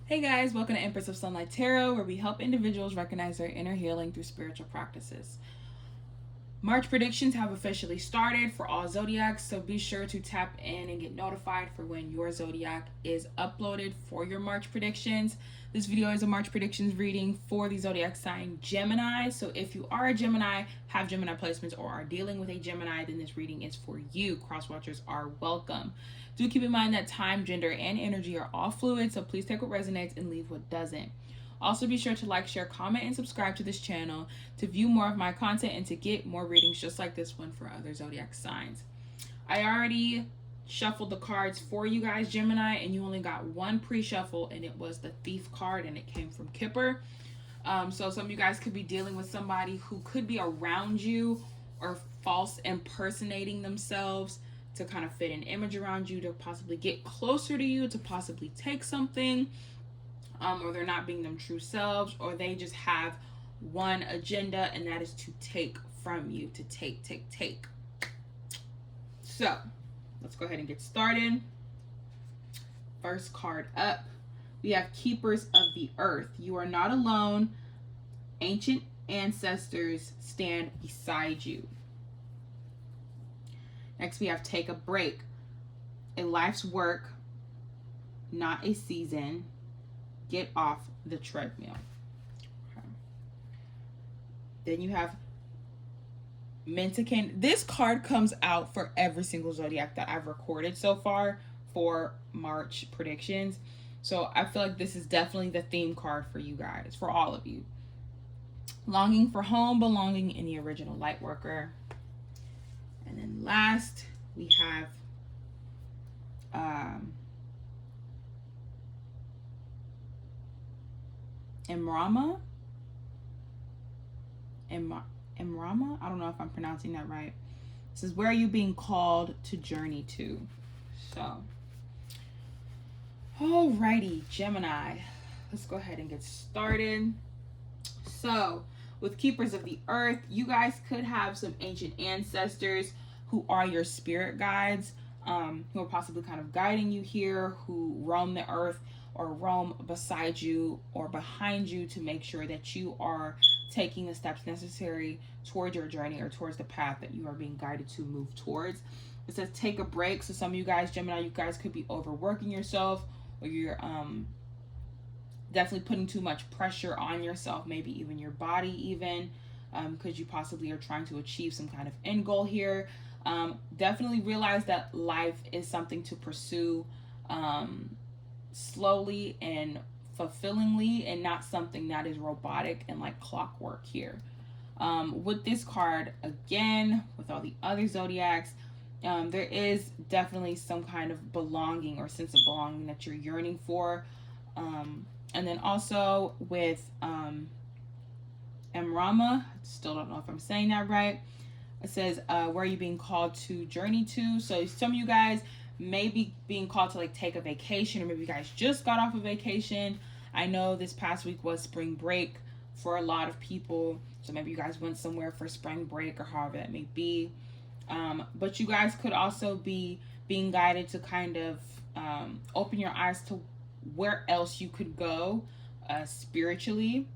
Hey guys, welcome to Empress of Sunlight Tarot, where we help individuals recognize their inner healing through spiritual practices. March predictions have officially started for all zodiacs, so be sure to tap in and get notified for when your zodiac is uploaded for your March predictions. This video is a March predictions reading for the zodiac sign Gemini, so if you are a Gemini, have Gemini placements, or are dealing with a Gemini, then this reading is for you. Cross watchers are welcome. Do keep in mind that time, gender, and energy are all fluid, so please take what resonates and leave what doesn't. Also, be sure to like, share, comment, and subscribe to this channel to view more of my content and to get more readings just like this one for other zodiac signs. I already shuffled the cards for you guys, Gemini, and you only got one pre-shuffle, and it was the Thief card, and it came from Kipper. So some of you guys could be dealing with somebody who could be around you or false impersonating themselves to kind of fit an image around you, to possibly get closer to you, to possibly take something. Or they're not being them true selves, or they just have one agenda, and that is to take from you, to take. So let's go ahead and get started. First card up, we have Keepers of the Earth. You are not alone. Ancient ancestors stand beside you. Next, we have Take a Break. A life's work, not a season. Get off the treadmill. Okay. Then you have Mentican. This card comes out for every single zodiac that I've recorded so far for March predictions. So I feel like this is definitely the theme card for you guys, for all of you. Longing for home, belonging in the original Lightworker. And then last, we have Imrama. I don't know if I'm pronouncing that right. This is where are you being called to journey to. So, alrighty, Gemini. Let's go ahead and get started. So, with Keepers of the Earth, you guys could have some ancient ancestors who are your spirit guides, who are possibly kind of guiding you here, who roam the earth or roam beside you or behind you to make sure that you are taking the steps necessary towards your journey or towards the path that you are being guided to move towards. It says take a break. So some of you guys, Gemini, you guys could be overworking yourself, or you're definitely putting too much pressure on yourself, maybe even your body even, because you possibly are trying to achieve some kind of end goal here. Definitely realize that life is something to pursue slowly and fulfillingly, and not something that is robotic and like clockwork here. With this card, again, with all the other zodiacs, there is definitely some kind of belonging or sense of belonging that you're yearning for. And then also with Emrama, still don't know if I'm saying that right. It says, where are you being called to journey to? So some of you guys may be being called to like take a vacation, or maybe you guys just got off a vacation. I know this past week was spring break for a lot of people. So maybe you guys went somewhere for spring break or however that may be. But you guys could also be being guided to kind of open your eyes to where else you could go spiritually,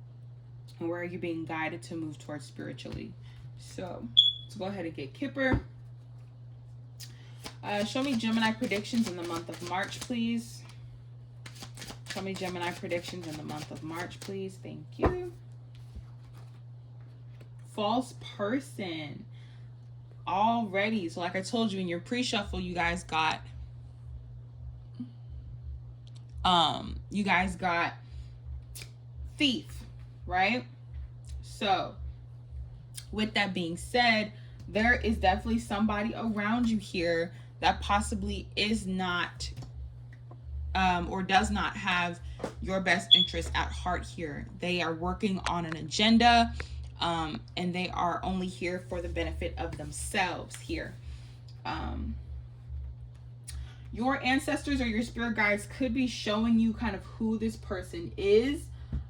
and where are you being guided to move towards spiritually. So let's go ahead and get Kipper. Show me Gemini predictions in the month of March, please. Show me Gemini predictions in the month of March, please. Thank you. False person. Already. So like I told you in your pre-shuffle, you guys got thief, right? So with that being said, there is definitely somebody around you here that possibly is not or does not have your best interest at heart here. They are working on an agenda, and they are only here for the benefit of themselves here. Your ancestors or your spirit guides could be showing you kind of who this person is,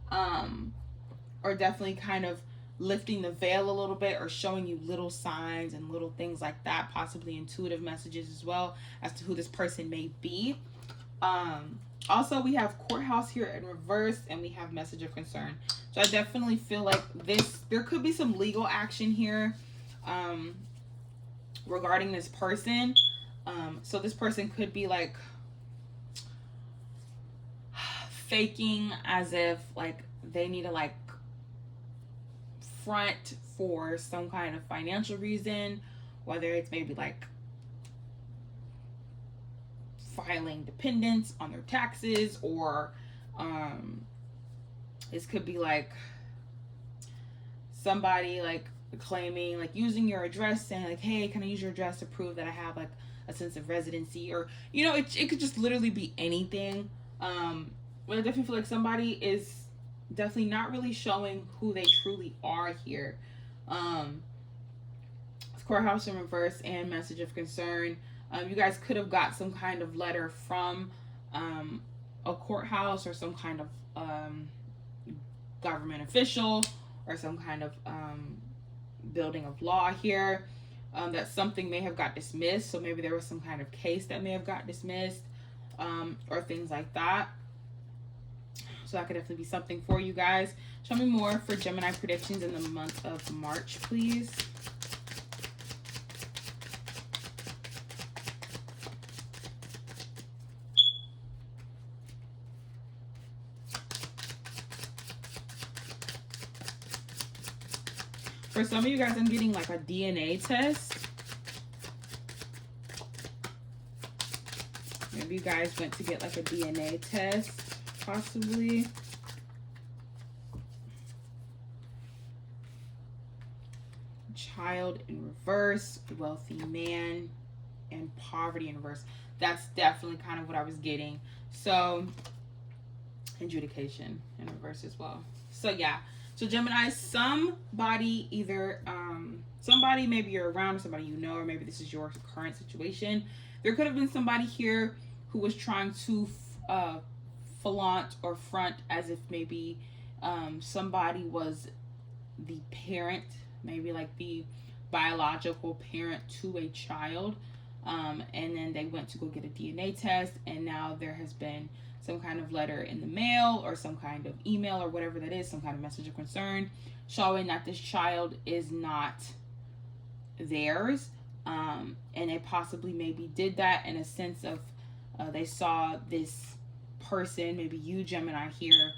or definitely kind of lifting the veil a little bit, or showing you little signs and little things like that, possibly intuitive messages as well as to who this person may be. Also, we have courthouse here in reverse, and we have message of concern. So I definitely feel like there could be some legal action here regarding this person. So this person could be like faking as if like they need to like front for some kind of financial reason, whether it's maybe like filing dependents on their taxes, or this could be like somebody like claiming like using your address, saying like, hey, can I use your address to prove that I have like a sense of residency, or you know, it could just literally be anything. But I definitely feel like somebody is definitely not really showing who they truly are here. Courthouse in reverse and message of concern. You guys could have got some kind of letter from a courthouse, or some kind of government official, or some kind of building of law here, that something may have got dismissed. So maybe there was some kind of case that may have got dismissed, or things like that. So that could definitely be something for you guys. Show me more for Gemini predictions in the month of March, please. For some of you guys, I'm getting like a DNA test. Maybe you guys went to get like a DNA test, possibly. Child in reverse, wealthy man, and poverty in reverse. That's definitely kind of what I was getting. So, adjudication in reverse as well. So yeah. So Gemini, somebody either, somebody maybe you're around, or somebody you know, or maybe this is your current situation. There could have been somebody here who was trying to flaunt or front as if maybe somebody was the parent, maybe like the biological parent to a child. And then they went to go get a DNA test, and now there has been some kind of letter in the mail, or some kind of email, or whatever that is, some kind of message of concern showing that this child is not theirs. And they possibly maybe did that in a sense of they saw this person, maybe you, Gemini, here,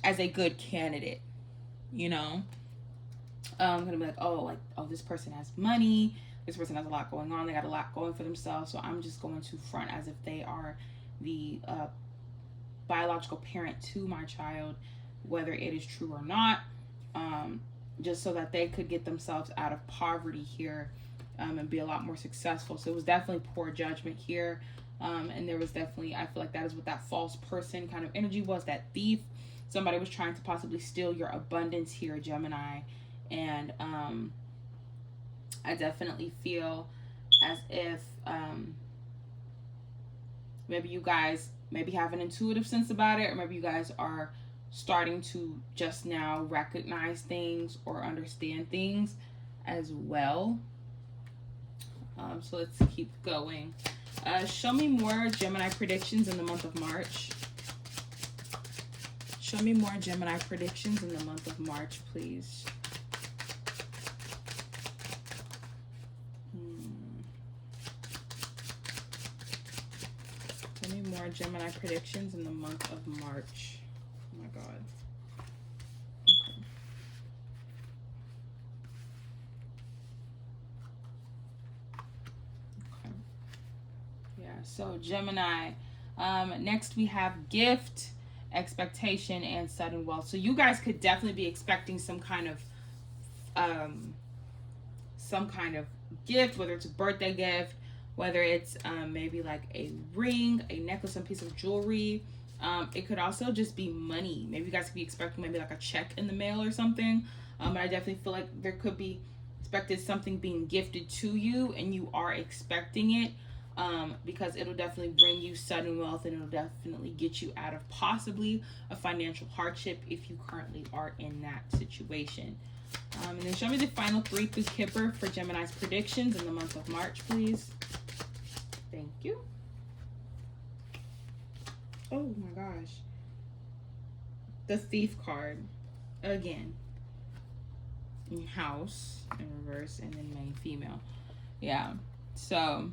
as a good candidate, you know. I'm gonna be like, oh, this person has money, this person has a lot going on, they got a lot going for themselves, so I'm just going to front as if they are the biological parent to my child, whether it is true or not, just so that they could get themselves out of poverty here, and be a lot more successful. So it was definitely poor judgment here, and there was definitely, I feel like that is what that false person kind of energy was, that thief. Somebody was trying to possibly steal your abundance here, Gemini, and I definitely feel as if maybe you guys maybe have an intuitive sense about it, or maybe you guys are starting to just now recognize things or understand things as well. So let's keep going. Show me more Gemini predictions in the month of March. Show me more Gemini predictions in the month of March, please. More Gemini predictions in the month of March. Oh my God. Okay. Okay. Yeah, so Gemini. Next we have gift, expectation, and sudden wealth. So you guys could definitely be expecting some kind of gift, whether it's a birthday gift, whether it's maybe like a ring, a necklace, some piece of jewelry. It could also just be money. Maybe you guys could be expecting maybe like a check in the mail or something. But I definitely feel like there could be expected something being gifted to you, and you are expecting it, because it'll definitely bring you sudden wealth, and it'll definitely get you out of possibly a financial hardship if you currently are in that situation. And then show me the final 3 through Kipper for Gemini's predictions in the month of March, please. Thank you. Oh my gosh. The Thief card. Again. House in reverse, and then main female. Yeah. So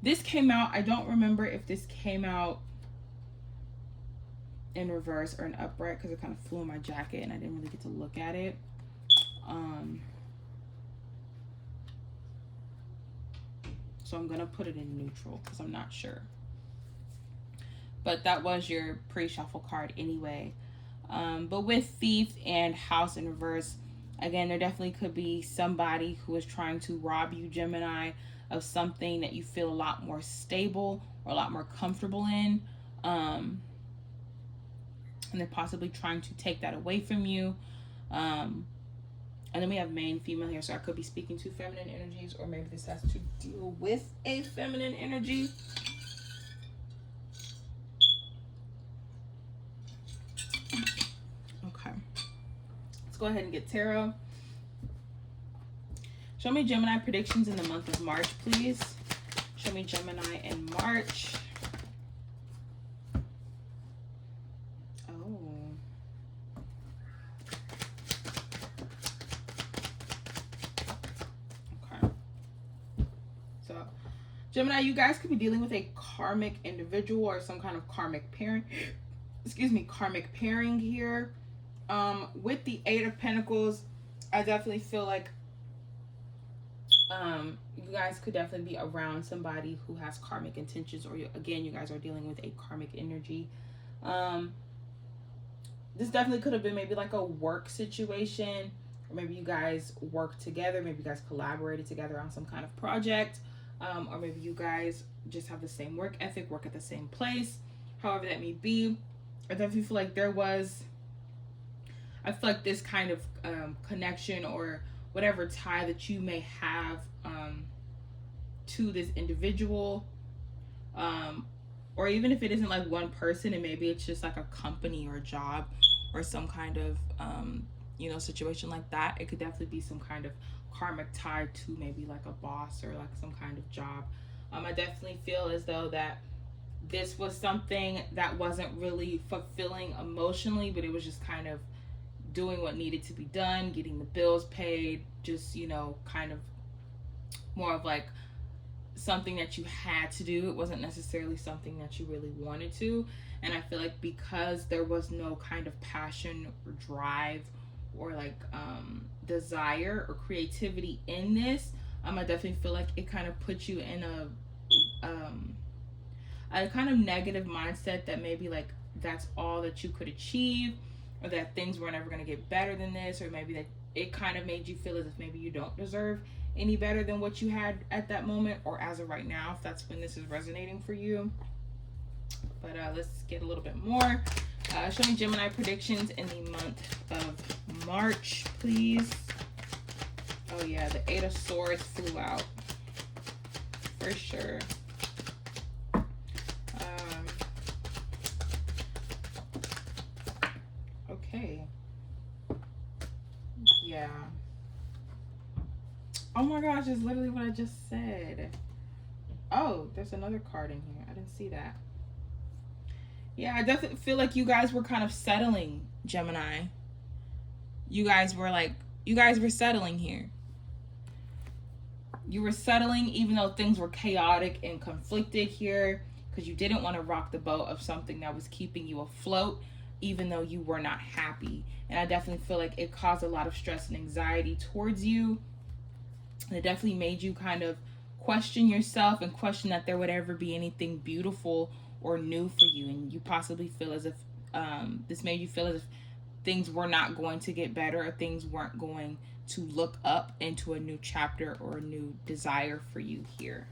this came out, I don't remember if this came out in reverse or in upright because it kind of flew in my jacket and I didn't really get to look at it. So I'm gonna put it in neutral because I'm not sure. But that was your pre-shuffle card anyway. But with Thief and House in reverse, again, there definitely could be somebody who is trying to rob you, Gemini, of something that you feel a lot more stable or a lot more comfortable in. And they're possibly trying to take that away from you. And then we have main female here, so I could be speaking to feminine energies, or maybe this has to deal with a feminine energy. Okay. Let's go ahead and get tarot. Show me Gemini predictions in the month of March, please. Show me Gemini in March. Oh. Okay. So, Gemini, you guys could be dealing with a karmic individual or some kind of karmic parent. Excuse me, karmic pairing here. With the Eight of Pentacles, I definitely feel like you guys could definitely be around somebody who has karmic intentions, or again, you guys are dealing with a karmic energy. This definitely could have been maybe like a work situation, or maybe you guys work together, maybe you guys collaborated together on some kind of project, or maybe you guys just have the same work ethic, work at the same place, however that may be. I definitely feel like I feel like this kind of connection or whatever tie that you may have to this individual, or even if it isn't like one person and maybe it's just like a company or a job or some kind of situation like that, it could definitely be some kind of karmic tie to maybe like a boss or like some kind of job. I definitely feel as though that this was something that wasn't really fulfilling emotionally, but it was just kind of doing what needed to be done, getting the bills paid, just, kind of more of like something that you had to do. It wasn't necessarily something that you really wanted to. And I feel like because there was no kind of passion or drive or like desire or creativity in this, I definitely feel like it kind of puts you in a kind of negative mindset that maybe like that's all that you could achieve, or that things were never going to get better than this, or maybe that it kind of made you feel as if maybe you don't deserve any better than what you had at that moment or as of right now, if that's when this is resonating for you. But let's get a little bit more. Show me Gemini predictions in the month of March, please. Oh yeah, the Eight of Swords flew out for sure. Okay. Yeah. Oh my gosh, it's literally what I just said. Oh, there's another card in here. I didn't see that. Yeah, I definitely feel like you guys were kind of settling, Gemini. You guys were settling here. You were settling even though things were chaotic and conflicted here, because you didn't want to rock the boat of something that was keeping you afloat, even though you were not happy. And I definitely feel like it caused a lot of stress and anxiety towards you. And it definitely made you kind of question yourself and question that there would ever be anything beautiful or new for you. And you possibly feel as if this made you feel as if things were not going to get better, or things weren't going to look up into a new chapter or a new desire for you here.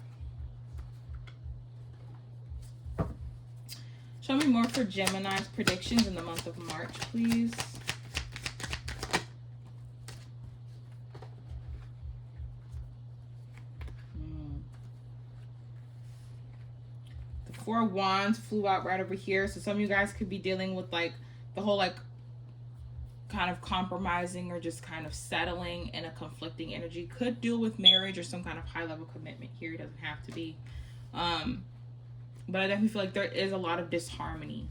Show me more for Gemini's predictions in the month of March, please. The Four of Wands flew out right over here. So some of you guys could be dealing with like the whole like kind of compromising or just kind of settling in a conflicting energy. Could deal with marriage or some kind of high level commitment here. It doesn't have to be. But I definitely feel like there is a lot of disharmony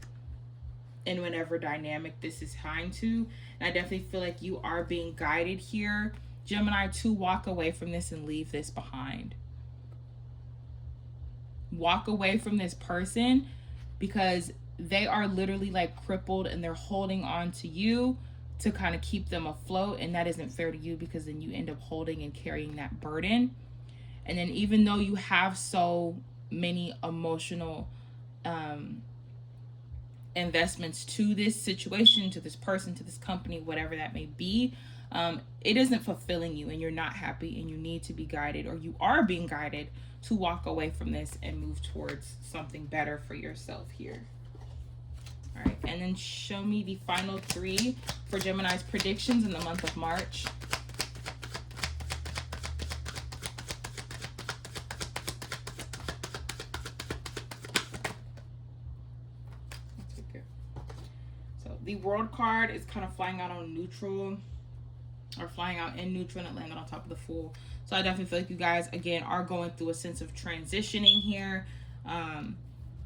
in whatever dynamic this is tying to. And I definitely feel like you are being guided here, Gemini, to walk away from this and leave this behind. Walk away from this person because they are literally like crippled and they're holding on to you to kind of keep them afloat. And that isn't fair to you because then you end up holding and carrying that burden. And then even though you have so many emotional investments to this situation, to this person, to this company, whatever that may be, it isn't fulfilling you and you're not happy and you need to be guided, or you are being guided to walk away from this and move towards something better for yourself here. All right, and then show me the final 3 for Gemini's predictions in the month of March. The World card is kind of flying out on neutral, or flying out in neutral, and it landed on top of the Fool. So I definitely feel like you guys, again, are going through a sense of transitioning here.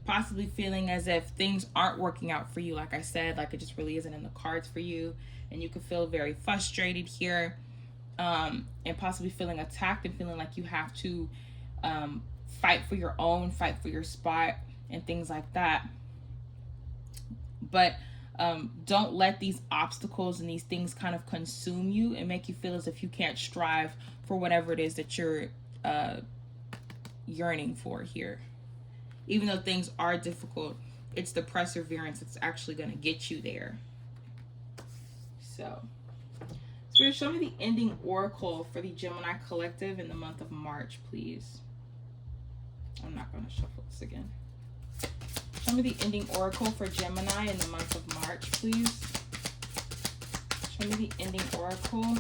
Possibly feeling as if things aren't working out for you, like I said, like it just really isn't in the cards for you. And you could feel very frustrated here, and possibly feeling attacked and feeling like you have to fight for your own, fight for your spot, and things like that. But don't let these obstacles and these things kind of consume you and make you feel as if you can't strive for whatever it is that you're yearning for here. Even though things are difficult, it's the perseverance that's actually going to get you there. So, Spirit, show me the ending oracle for the Gemini collective in the month of March, please. I'm not going to shuffle this again. Show me the ending oracle for Gemini in the month of March, please. Show me the ending oracle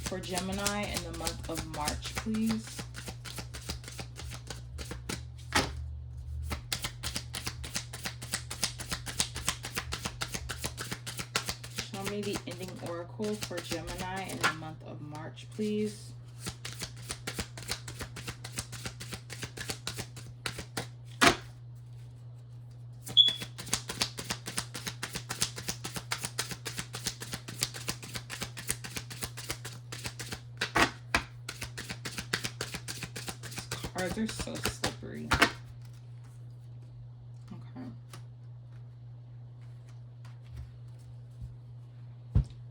for Gemini in the month of March, please. Show me the ending oracle for Gemini in the month of March, please. Cards are so slippery. Okay.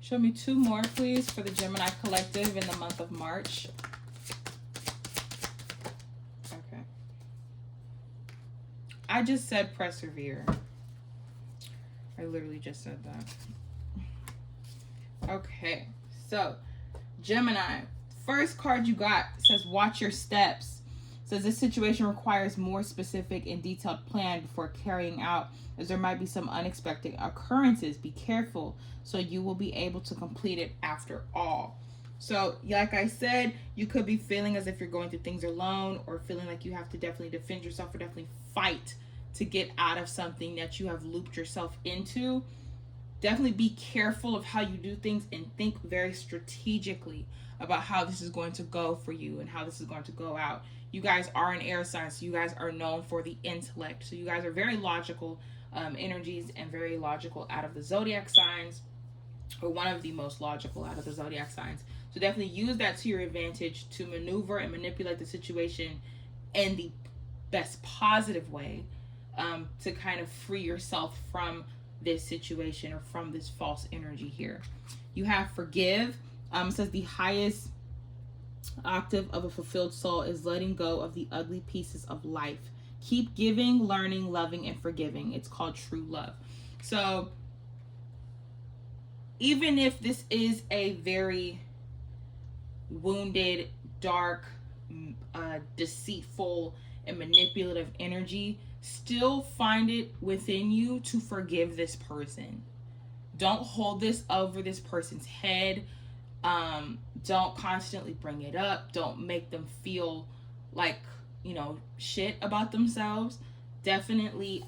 Show me 2 more, please, for the Gemini collective in the month of March. Okay. I just said persevere. I literally just said that. Okay. So, Gemini, first card you got says watch your steps. Says this situation requires more specific and detailed plan before carrying out, as there might be some unexpected occurrences. Be careful so you will be able to complete it after all. So like I said, you could be feeling as if you're going through things alone, or feeling like you have to definitely defend yourself, or definitely fight to get out of something that you have looped yourself into. Definitely be careful of how you do things and think very strategically about how this is going to go for you and how this is going to go out. You guys are an air sign, so you guys are known for the intellect. So you guys are very logical energies and very logical out of the zodiac signs, or one of the most logical out of the zodiac signs. So definitely use that to your advantage to maneuver and manipulate the situation in the best positive way, to kind of free yourself from this situation or from this false energy here. You have forgive. It says the highest octave of a fulfilled soul is letting go of the ugly pieces of life. Keep giving, learning, loving, and forgiving. It's called true love. So even if this is a very wounded, dark, deceitful, and manipulative energy, still find it within you to forgive this person. Don't hold this over this person's head. Don't constantly bring it up. Don't make them feel like, shit about themselves. Definitely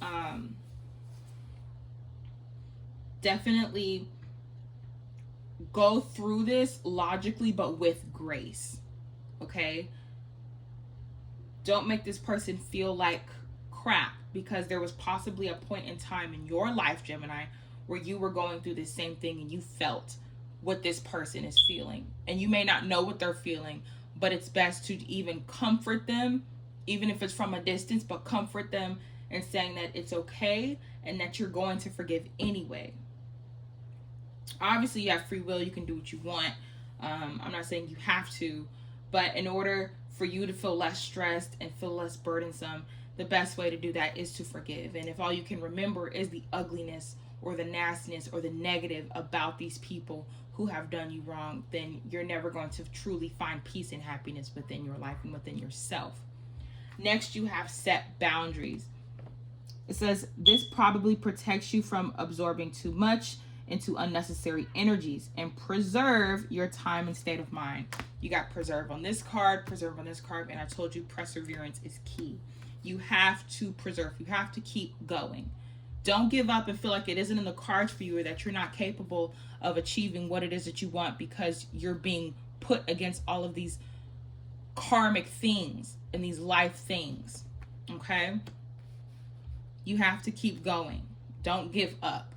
go through this logically, but with grace. Okay? Don't make this person feel like crap because there was possibly a point in time in your life, Gemini, where you were going through the same thing and you felt what this person is feeling. And you may not know what they're feeling, but it's best to even comfort them, even if it's from a distance, but comfort them and saying that it's okay and that you're going to forgive anyway. Obviously, you have free will. You can do what you want. I'm not saying you have to, but in order for you to feel less stressed and feel less burdensome, the best way to do that is to forgive. And if all you can remember is the ugliness or the nastiness or the negative about these people who have done you wrong, then you're never going to truly find peace and happiness within your life and within yourself. Next, you have set boundaries. It says this probably protects you from absorbing too much into unnecessary energies and preserve your time and state of mind. You got preserve on this card, preserve on this card, and I told you perseverance is key. You have to preserve. You have to keep going. Don't give up and feel like it isn't in the cards for you or that you're not capable of achieving what it is that you want because you're being put against all of these karmic things and these life things. Okay? You have to keep going. Don't give up.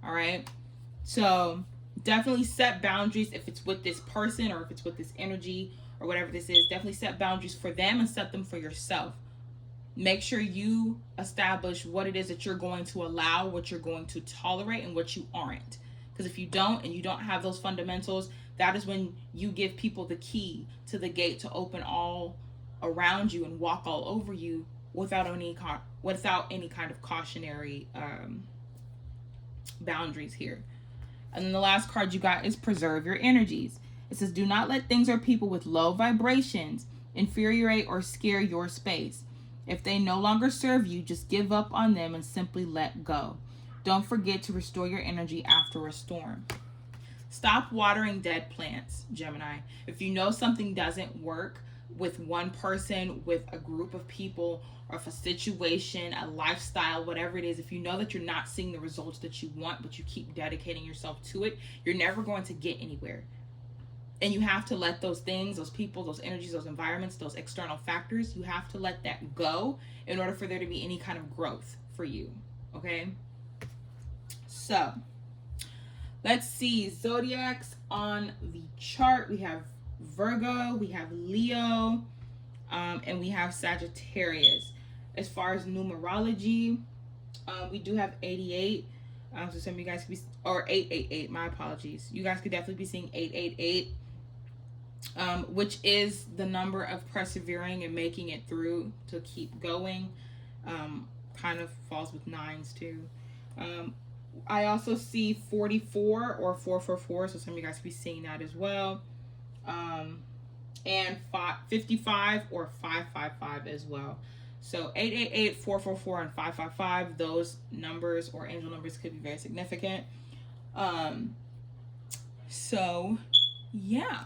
All right? So definitely set boundaries if it's with this person or if it's with this energy or whatever this is. Definitely set boundaries for them and set them for yourself. Make sure you establish what it is that you're going to allow, what you're going to tolerate, and what you aren't. Because if you don't and you don't have those fundamentals, that is when you give people the key to the gate to open all around you and walk all over you without any kind of cautionary boundaries here. And then the last card you got is preserve your energies. It says, do not let things or people with low vibrations infuriate or scare your space. If they no longer serve you, just give up on them and simply let go. Don't forget to restore your energy after a storm. Stop watering dead plants, Gemini. If you know something doesn't work with one person, with a group of people, or if a situation, a lifestyle, whatever it is, if you know that you're not seeing the results that you want, but you keep dedicating yourself to it, you're never going to get anywhere. And you have to let those things, those people, those energies, those environments, those external factors, you have to let that go in order for there to be any kind of growth for you. Okay? So, let's see. Zodiacs on the chart. We have Virgo, we have Leo, and we have Sagittarius. As far as numerology, we do have 88. So some of you guys could be, or 888, my apologies. You guys could definitely be seeing 888. Which is the number of persevering and making it through to keep going. Kind of falls with nines too. I also see 44 or 444, so some of you guys could be seeing that as well. And 55 or 555 as well. So 888, 444, and 555, those numbers or angel numbers could be very significant. So yeah.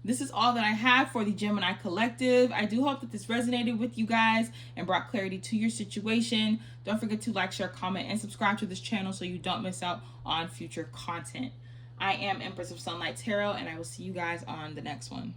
This is all that I have for the Gemini Collective. I do hope that this resonated with you guys and brought clarity to your situation. Don't forget to like, share, comment, and subscribe to this channel so you don't miss out on future content. I am Empress of Sunlight Tarot, and I will see you guys on the next one.